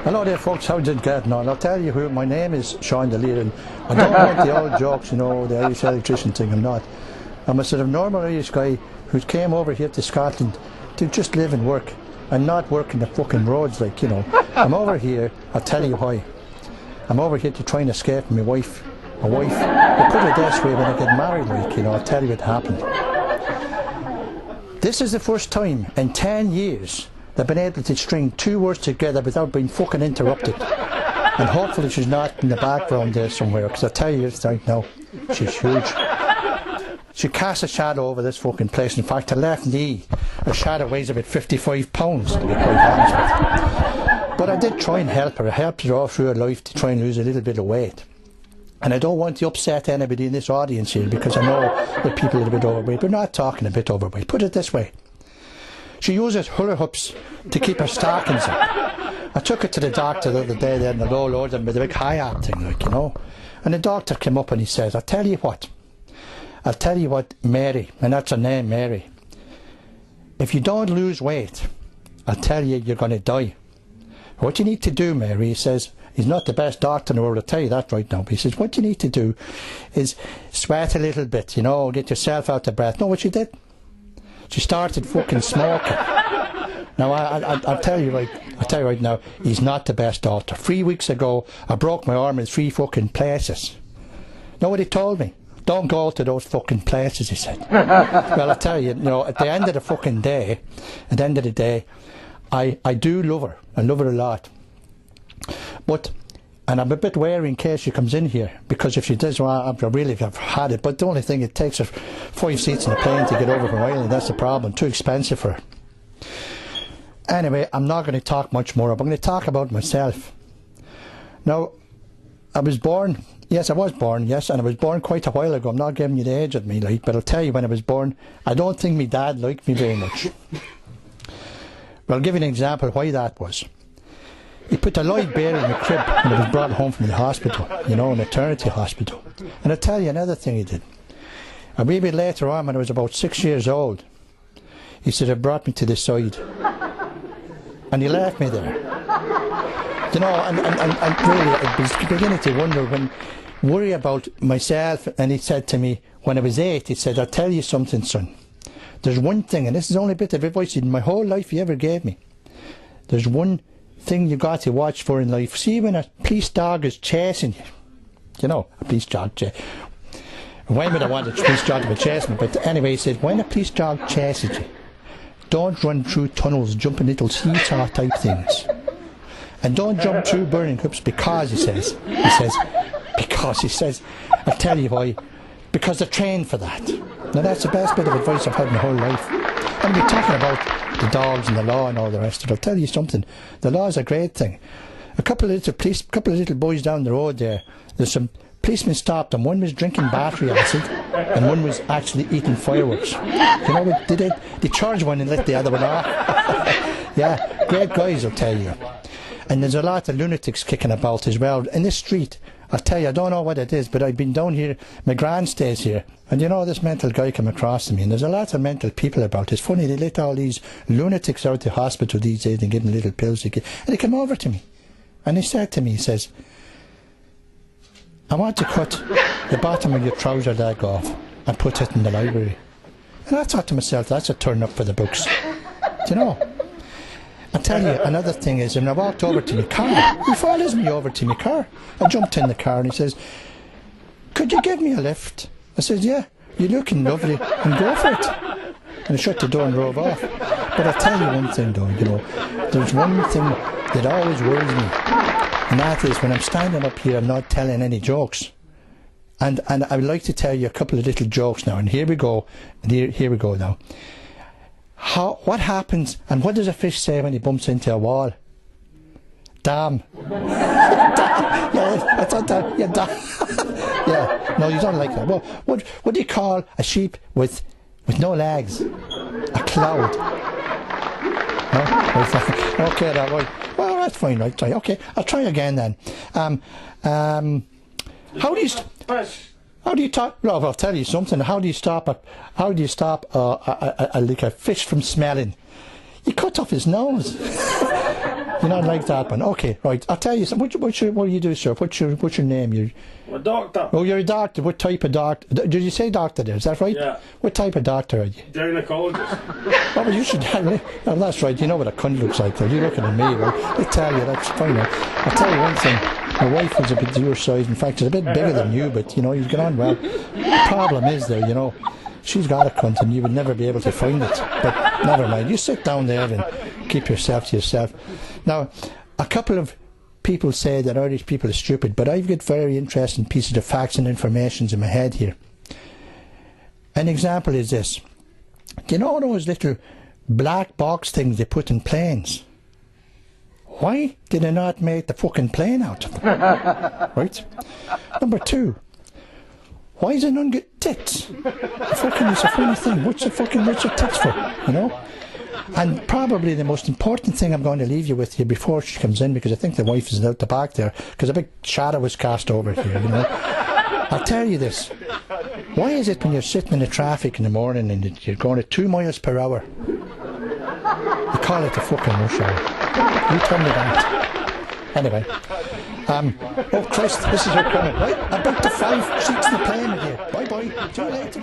Hello there folks, how's it getting on? I'll tell you who, my name is Sean the Leader, and I don't want the old jokes, you know, the Irish electrician thing. I'm not. I'm a sort of normal Irish guy who came over here to Scotland to just live and work and not work in the fucking roads, like, you know. I'm over here, I'll tell you why. I'm over here to try and escape from my wife. My wife, I put it this way, when I get married, like, you know, I'll tell you what happened. This is the first time in 10 years they've been able to string two words together without being fucking interrupted. And hopefully she's not in the background there somewhere, because I'll tell you this right now, she's huge. She casts a shadow over this fucking place. In fact, her left knee, her shadow weighs about 55 pounds, to be quite honest with you. But I did try and help her. I helped her all through her life to try and lose a little bit of weight. And I don't want to upset anybody in this audience here, because I know that people are a bit overweight. We're not talking a bit overweight. Put it this way. She uses hula hoops to keep her stockings up. I took her to the doctor the other day there in the low loader with a big high-up thing, like, you know. And the doctor came up and he says, I'll tell you what, Mary, and that's her name, Mary. If you don't lose weight, I'll tell you, you're going to die. What you need to do, Mary, he says, he's not the best doctor in the world, I'll tell you that right now. But he says, what you need to do is sweat a little bit, you know, get yourself out of breath. Know what she did? She started fucking smoking. Now, I'll tell you right now, he's not the best doctor. 3 weeks ago, I broke my arm in 3 fucking places. Know what he told me? Don't go to those fucking places, he said. Well, I tell you, you know, at the end of the fucking day, at the end of the day, I do love her. I love her a lot. But, and I'm a bit wary in case she comes in here, because if she does, well, I really have had it. But the only thing, it takes her 5 seats in a plane to get over from Ireland. That's the problem. Too expensive for her. Anyway, I'm not going to talk much more. I'm going to talk about myself. Now, I was born, yes, I was born, yes, and I was born quite a while ago. I'm not giving you the age of me, like, but I'll tell you, when I was born, I don't think my dad liked me very much. Well, I'll give you an example why that was. He put a live bear in the crib when I was brought home from the hospital, you know, an maternity hospital. And I'll tell you another thing he did. A wee bit later on, when I was about 6 years old, he said, it brought me to the side. And he left me there. You know, and really, I was beginning to worry about myself. And he said to me, when I was 8, he said, I'll tell you something, son. There's one thing, and this is the only bit of advice in my whole life he ever gave me. There's one thing you got to watch for in life. See, when a police dog is chasing you, you know, a police dog when would I want a police dog to be chasing me? But anyway, he said, when a police dog chases you, don't run through tunnels, jumping little seesaw type things. And don't jump through burning hoops, because he says, I'll tell you why, because they're trained for that. Now that's the best bit of advice I've had my whole life. I'm going to be talking about the dogs and the law and all the rest of it. I'll tell you something, the law is a great thing. A couple of little boys down the road there's some policemen stopped them. One was drinking battery acid and one was actually eating fireworks. You know what they did? They charged one and let the other one off. Yeah, great guys, I'll tell you. And there's a lot of lunatics kicking about as well. In this street, I'll tell you, I don't know what it is, but I've been down here, my gran stays here, and you know, this mental guy came across to me, and there's a lot of mental people about. It's funny, they let all these lunatics out the hospital these days and give them little pills to get, and he came over to me, and he said to me, he says, I want to cut the bottom of your trouser leg off and put it in the library. And I thought to myself, that's a turn up for the books. Do you know? I'll tell you, another thing is, when I walked over to my car, he follows me over to my car. I jumped in the car and he says, could you give me a lift? I said, yeah, you're looking lovely, and go for it. And I shut the door and drove off. But I'll tell you one thing though, you know, there's one thing that always worries me, and that is when I'm standing up here, I'm not telling any jokes. And I would like to tell you a couple of little jokes now, and here we go, here we go now. What happens, and what does a fish say when he bumps into a wall? Damn. Yeah, I thought that, yeah, damn. Yeah, no, you don't like that. Well, what do you call a sheep with no legs? A cloud. No? Okay, that right. Well, that's fine, right? Okay, I'll try again then. How do you talk? Well, I'll tell you something. How do you stop like a fish from smelling? You cut off his nose. You're not like that one. Okay, right. I'll tell you something. What do you do, sir? What's your name? I'm a doctor. Oh, you're a doctor. What type of doctor? Did you say doctor there? Is that right? Yeah. What type of doctor are you? Gynecologist. Oh, well, you should. Well, that's right. You know what a cunt looks like, though. You're looking at me. Well, I tell you, that's fine. I'll tell you one thing. My wife is a bit your size. In fact, she's a bit bigger than you, but, you know, you get on well. The problem is, though, you know, she's got a cunt and you would never be able to find it. But never mind. You sit down there and keep yourself to yourself. Now, a couple of people say that Irish people are stupid, but I've got very interesting pieces of facts and information in my head here. An example is this. Do you know those little black box things they put in planes? Why did they not make the fucking plane out of them? Right? Number two, why does a nun get tits? Fucking, it's a funny thing. What's your tits for? You know? And probably the most important thing I'm going to leave you with here before she comes in, because I think the wife is out the back there, because a big shadow was cast over here, you know. I'll tell you this. Why is it when you're sitting in the traffic in the morning and you're going at 2 miles per hour, you call it the fucking rush hour? You tell me that. Anyway. Oh Christ, this is her coming. Right, about the 5 seats in the plane here. Bye bye. See you later.